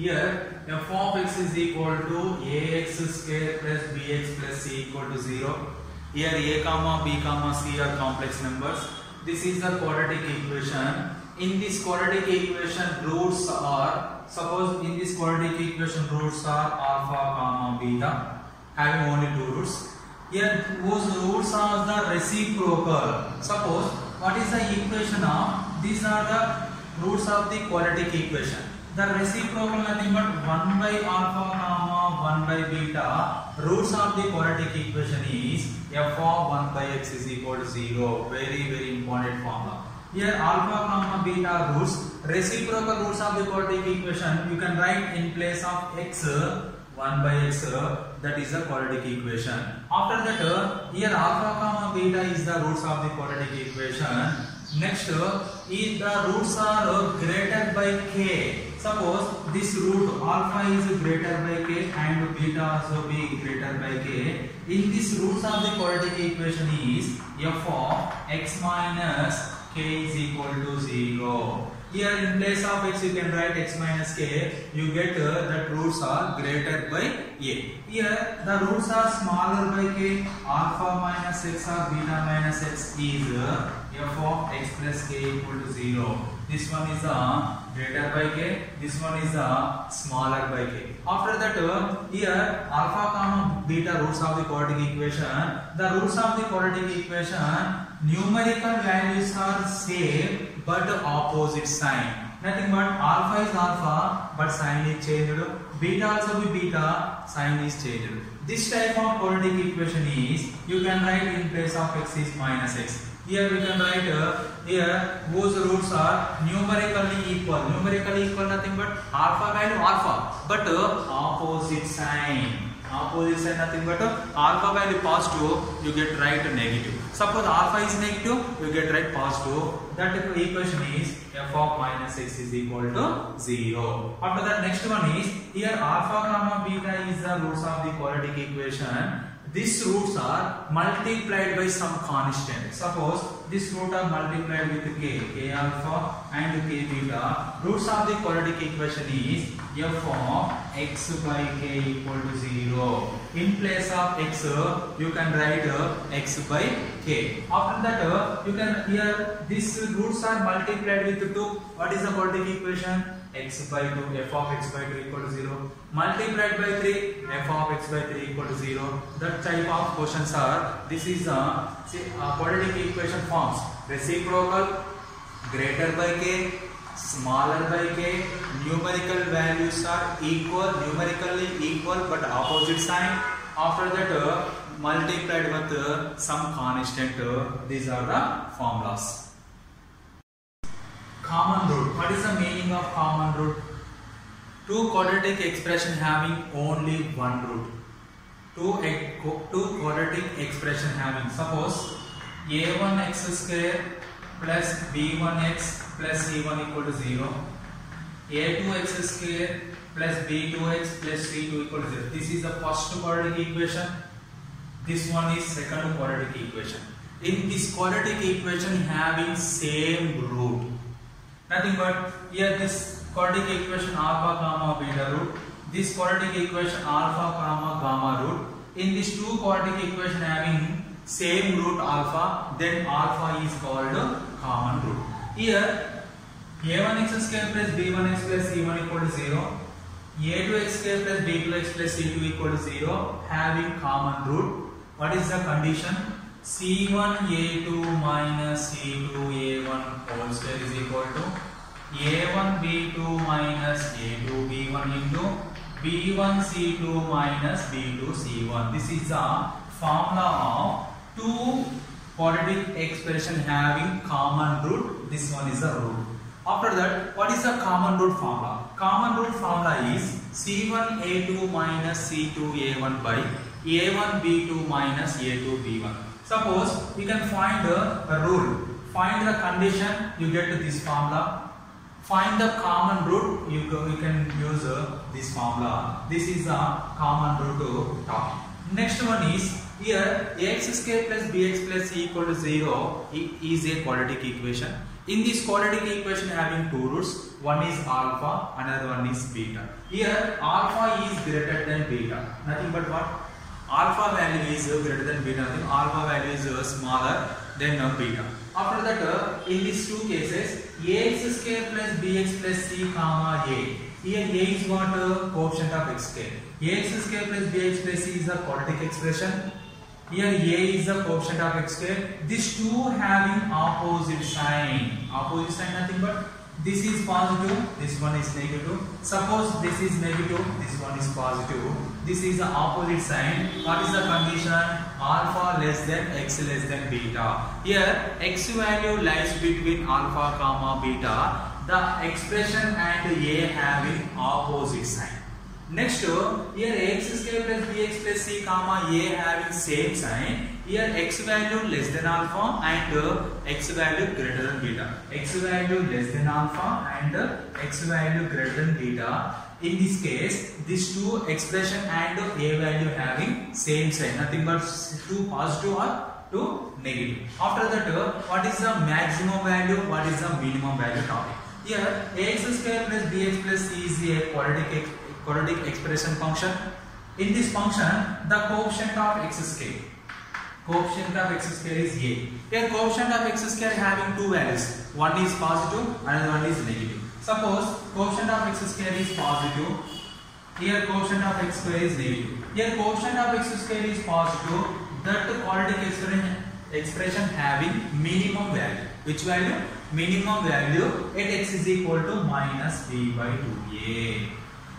Here f of x is equal to ax square plus bx plus c equal to 0. Here a comma b comma c are complex numbers. This is the quadratic equation. In this quadratic equation roots are, suppose in this quadratic equation roots are alpha comma beta having only two roots. Here whose roots are the reciprocal. Suppose what is the equation of, these are the roots of the quadratic equation. The reciprocal nothing but 1 by alpha comma 1 by beta. Roots of the quadratic equation is f of 1 by x is equal to 0. Very important formula. Here alpha comma beta roots, reciprocal roots of the quadratic equation you can write in place of x 1 by x, that is the quadratic equation. After that here alpha comma beta is the roots of the quadratic equation. Next if the roots are greater by k, suppose this root alpha is greater by k and beta also be greater by k, in this roots of the quadratic equation is f of x minus k is equal to 0. Here in place of x you can write x minus k, you get that roots are greater by a. Here the roots are smaller by k, alpha minus x or beta minus x is f of x plus k equal to 0. This one is greater by k, this one is smaller by k. After that here alpha comma beta roots of the quadratic equation. The roots of the quadratic equation numerical values are same but opposite sign. Nothing but alpha is alpha but sign is changed. Beta also be beta, sign is changed. This type of quadratic equation is, you can write in place of x is minus x. Here we can write here whose roots are numerically equal. Numerically equal nothing but alpha value alpha but opposite sign. Opposite sign nothing but alpha value positive, you get right negative. Suppose alpha is negative, you get right positive. That equation is f of minus x is equal to 0. After that next one is, here alpha comma beta is the roots of the quadratic equation. These roots are multiplied by some constant. Suppose this root are multiplied with k alpha and k beta. Roots of the quadratic equation is f of x by k equal to 0. In place of x, you can write x by k. After that, you can here these roots are multiplied with 2. What is the quadratic equation? X by 2, f of x by 2 equal to 0. Multiplied by 3, f of x by 3 equal to 0. That type of questions are, this is quadratic equation forms. Reciprocal, greater by k, smaller by k, numerical values are equal, numerically equal but opposite sign. After that multiplied with some constant. These are the formulas. Common root. What is the meaning of common root? Two quadratic expression having only one root. Two quadratic expression having, suppose a1x square plus b1x plus c1 equal to 0, a2x square plus b2x plus c2 equal to 0. This is the first quadratic equation. This one is second quadratic equation. In this quadratic equation having same root. Nothing but here this quadratic equation alpha comma beta root. This quadratic equation alpha comma gamma root. In this two quadratic equation having same root alpha, then alpha is called common root. Here a1x square plus b1x plus c1 equal to 0, a2x square plus b2x plus c2 equal to 0 having common root. What is the condition? c1a2 minus c2a1 whole square is equal to a1b2 minus a2b1 into b1c2 minus b2c1. This is the formula of two quadratic expression having common root. This one is the root. After that, what is the common root formula? Common root formula is c1a2 minus c2a1 by a1b2 minus a2b1. Suppose you can find a rule, find the condition, you get this formula. Find the common root, you can use this formula. This is the common root topic. Next one is, here ax square plus bx plus c equal to 0 is a quadratic equation. In this quadratic equation having two roots, one is alpha, another one is beta. Here alpha is greater than beta. Nothing but what? Alpha value is greater than beta. Nothing. Alpha value is smaller than beta. After that, in these two cases, ax square plus bx plus c comma a. Here a is what? Coefficient of x square. Ax square plus bx plus c is the quadratic expression. Here a is the coefficient of x square. These two having opposite sign. Opposite sign nothing but this is positive, this one is negative. Suppose this is negative, this one is positive. This is the opposite sign. What is the condition? Alpha less than x less than beta. Here x value lies between alpha comma beta. The expression and a having opposite sign. Next, here x square plus bx plus c comma a having same sign. Here x value less than alpha and x value greater than beta. X value less than alpha and x value greater than beta. In this case, these two expression and a value having same sign. Nothing but two positive or two negative. After that, what is the maximum value? What is the minimum value topic? Here ax square plus bx plus c is a quadratic expression function. In this function, the coefficient of x square. Coefficient of x square is a. Here coefficient of x square having two values. One is positive, another one is negative. Suppose coefficient of x square is positive. Here coefficient of x square is negative. Here coefficient of x square is positive. That quadratic expression having minimum value. Which value? Minimum value at x is equal to minus b by 2a.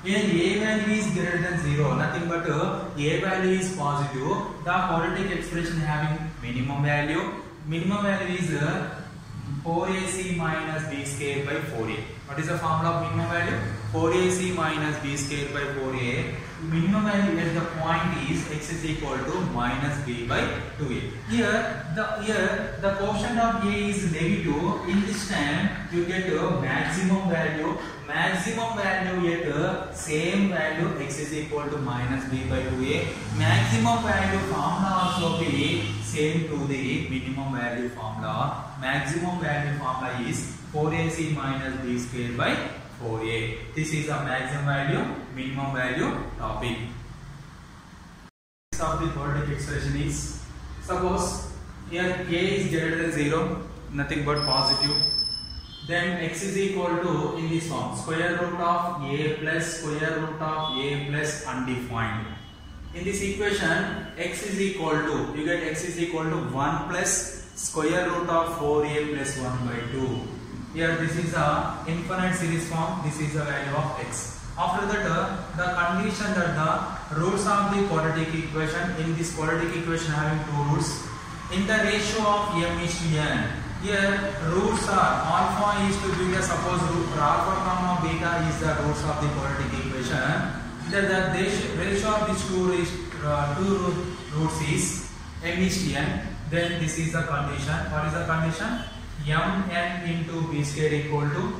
Here a value is greater than 0, nothing but a value is positive. The quadratic expression having minimum value. Minimum value is 4ac minus b square by 4a. What is the formula of minimum value? 4ac minus b square by 4a. Minimum value at the point is x is equal to minus b by 2a. Here the quotient of a is negative. In this time you get a maximum value. Maximum value at same value x is equal to minus b by 2a. Maximum value formula also be same to the minimum value formula. Maximum value formula is 4ac minus b square by 4a. This is the maximum value, minimum value topic. Of the quadratic expression is, suppose here a is greater than 0, nothing but positive. Then x is equal to, in this form, square root of a plus square root of a plus undefined. In this equation, x is equal to, you get x is equal to 1 plus square root of 4a plus 1 by 2. Here this is a infinite series form, this is the value of x. After that, the condition that the roots of the quadratic equation, in this quadratic equation having two roots, in the ratio of m is to n. Here roots are alpha is to beta. Suppose alpha comma beta is the roots of the quadratic equation. The ratio of these two roots is m is to n. Then this is the condition. What is the condition? mn into b square equal to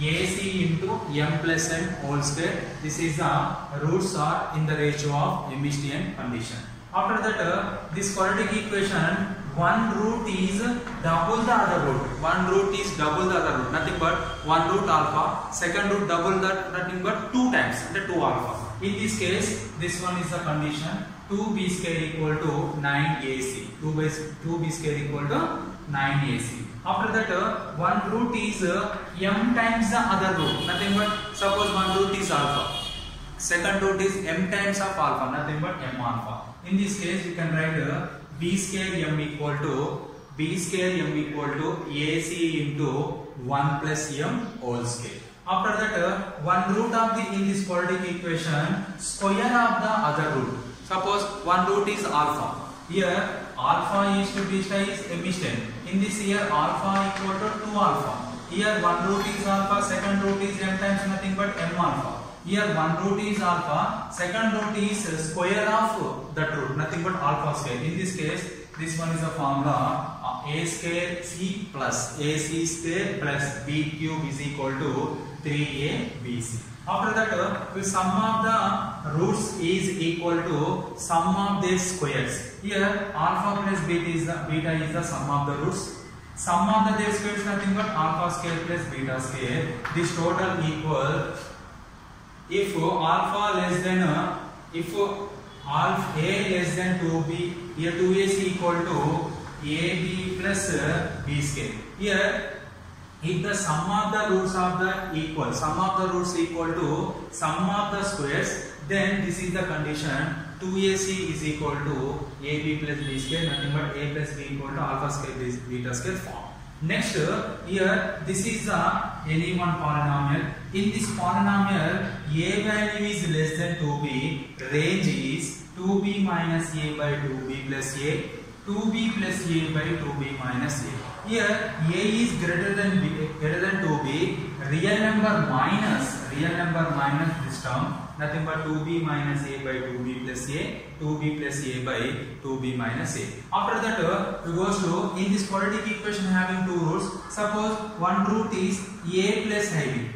ac into m plus n whole square. This is the roots are in the ratio of m is to n condition. After that, this quadratic equation, one root is double the other root. One root is double the other root. Nothing but one root alpha. Second root double that, nothing but 2 times the 2 alpha. In this case, this one is the condition. 2b square equal to 9ac. 2b square equal to 9ac. After that, one root is m times the other root. Nothing but, suppose one root is alpha. Second root is m times of alpha. Nothing but m alpha. In this case, you can write b square m equal to ac into 1 plus m whole square. After that, one root of the, in this quadratic equation, square of the other root. Suppose one root is alpha. Here alpha is to beta is m is 10. In this here alpha equal to 2 alpha. Here one root is alpha, second root is m times nothing but m alpha. Here one root is alpha, second root is square of that root, nothing but alpha square. In this case, this one is the formula a square c plus ac square plus b cube is equal to 3abc. After that, the sum of the roots is equal to sum of their squares. Here alpha plus beta is the sum of the roots. Sum of the their square is nothing but alpha square plus beta square. This total equal, if alpha less than if alpha a less than 2b, here 2ac equal to ab plus b square. Here if the sum of the roots of the equal, sum of the roots equal to sum of the squares, then this is the condition 2ac is equal to ab plus b square, nothing but a plus b equal to alpha square plus beta square form. Next, here this is any one polynomial. In this polynomial, a value is less than 2b, range is 2b minus a by 2b plus a, 2b plus a by 2b minus a. Here a is greater than 2b, real number minus this term, nothing but 2b minus a by 2b plus a, 2b plus a by 2b minus a. After that, we goes to, in this quadratic equation having two roots, suppose one root is a plus ib.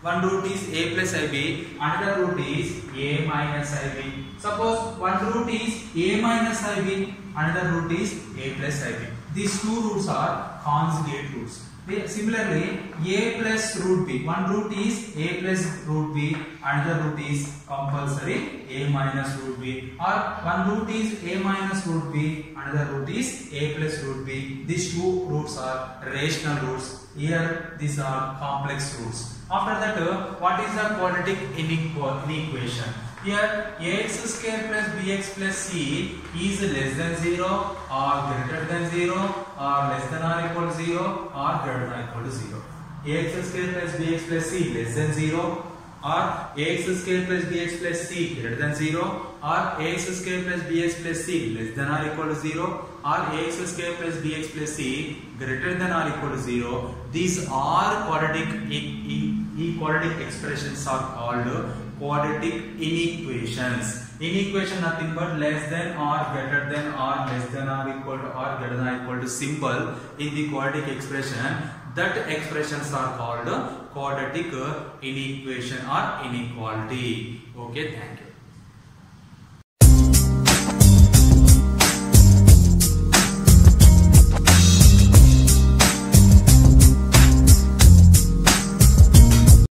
One root is a plus ib, another root is a minus ib. Suppose one root is a minus ib, another root is a plus ib. These two roots are conjugate roots. Similarly, a plus root b, one root is a plus root b, another root is compulsory a minus root b, or one root is a minus root b, another root is a plus root b. These two roots are rational roots. Here these are complex roots. After that, what is the quadratic inequation? Here ax square plus bx plus c is less than 0 or greater than 0 or less than or equal to 0 or greater than or equal to 0. Ax square plus bx plus c less than 0 or ax square plus bx plus c greater than 0 or ax square plus bx plus c less than or equal to 0 or ax square plus bx plus c greater than or equal to 0. These are quadratic expressions are called quadratic inequations. Inequation nothing but less than or greater than or less than or equal to or greater than or equal to symbol in the quadratic expression. That expressions are called quadratic inequation or inequality. Okay, thank you.